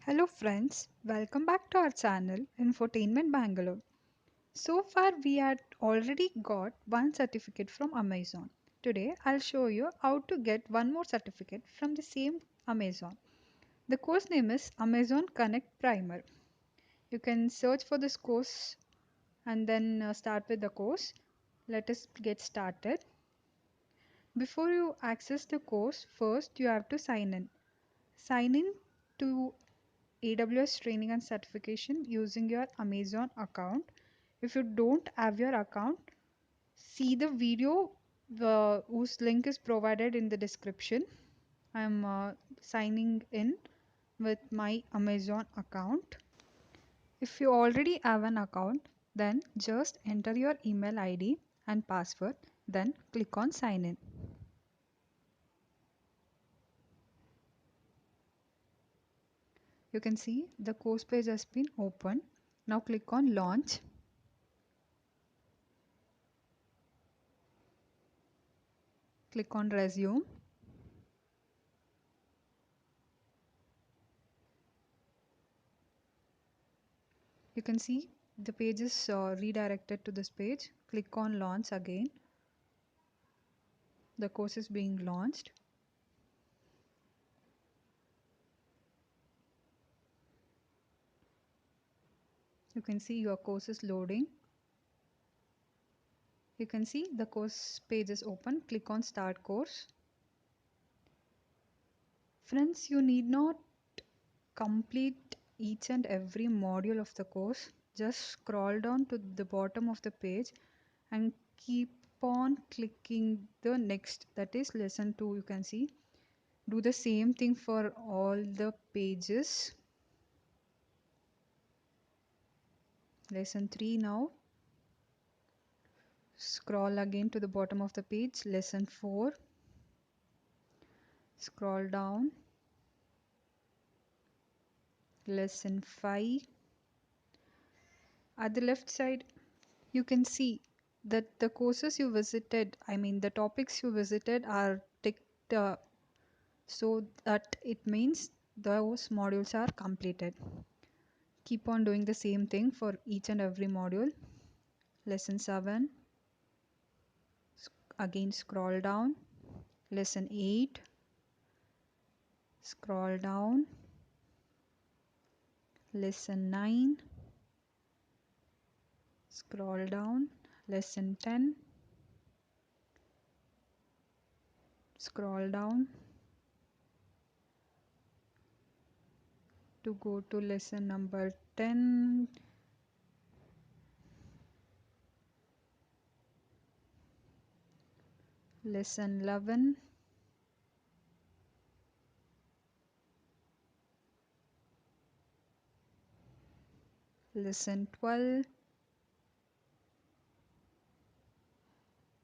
Hello friends, welcome back to our channel Infotainment Bangalore. So far we had already got one certificate from Amazon. Today I'll show you how to get one more certificate from the same Amazon. The course name is Amazon Connect Primer. You can search for this course and then start with the course. Let us get started. Before you access the course, first you have to sign in. Sign in to AWS training and certification using your Amazon account. If you don't have your account, see the video whose link is provided in the description. I'm signing in with my Amazon account. If you already have an account, then just enter your email ID and password, then click on sign in. You can see the course page has been opened. Now click on launch. Click on resume. You can see the page is redirected to this page. Click on launch again. The course is being launched. You can see your course is loading. You can see the course page is open. Click on start course. Friends, you need not complete each and every module of the course. Just scroll down to the bottom of the page and keep on clicking the next, that is lesson 2. You can see, do the same thing for all the pages. Lesson 3 now. Scroll again to the bottom of the page. Lesson 4. Scroll down. Lesson 5. At the left side, you can see that the courses you visited, the topics you visited are ticked, so that it means those modules are completed. Keep on doing the same thing for each and every module. Lesson 7. Again scroll down. Lesson 8. Scroll down. Lesson 9. Scroll down. Lesson 10. Scroll down to go to lesson number 10. Lesson 11. Lesson 12.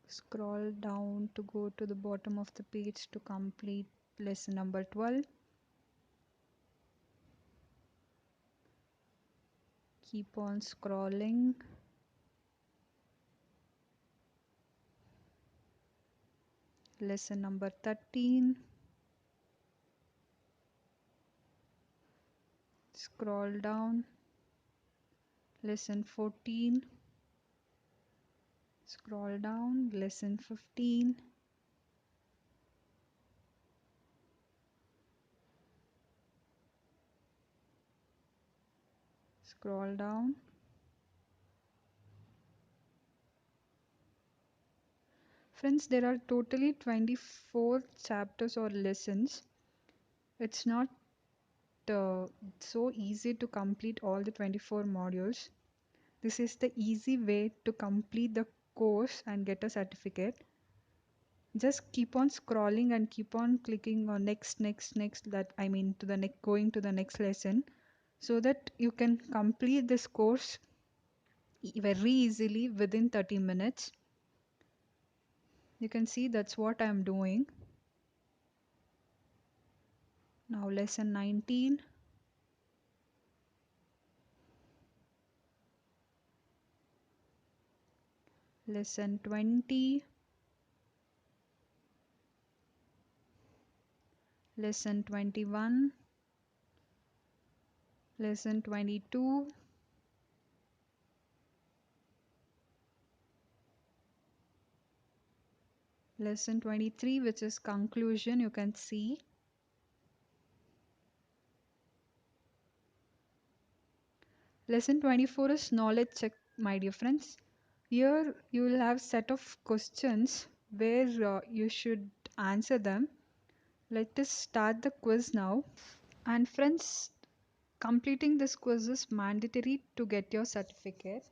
Scroll down to go to the bottom of the page to complete lesson number 12. Keep on scrolling. Lesson number 13. Scroll down. Lesson 14. Scroll down. Lesson 15. Scroll down. Friends, there are totally 24 chapters or lessons. It's not so easy to complete all the 24 modules. This is the easy way to complete the course and get a certificate. Just keep on scrolling and keep on clicking on next, that to the next, going to the next lesson, so that you can complete this course very easily within 30 minutes. You can see that's what I'm doing. Now lesson 19. Lesson 20. Lesson 21. Lesson 22, lesson 23, which is conclusion, you can see. Lesson 24 is knowledge check, my dear friends. Here you will have set of questions where you should answer them. Let us start the quiz now. And friends, completing this quiz is mandatory to get your certificate.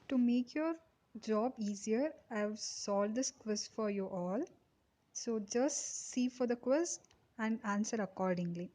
To make your job easier, I have solved this quiz for you all. So just see for the quiz and answer accordingly.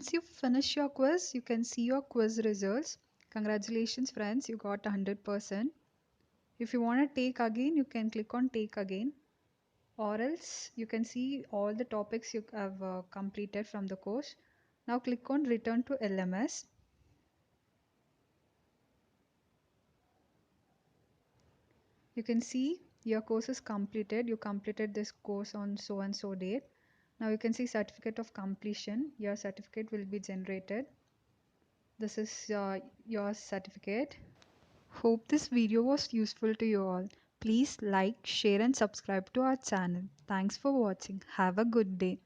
once you finish your quiz, you can see your quiz results. Congratulations friends, you got 100%. If you want to take again, you can click on take again, or else you can see all the topics you have completed from the course. Now click on return to LMS. You can see your course is completed. You completed this course on so and so date. Now you can see certificate of completion. Your certificate will be generated. This is your certificate. Hope this video was useful to you all. Please like, share and subscribe to our channel. Thanks for watching. Have a good day.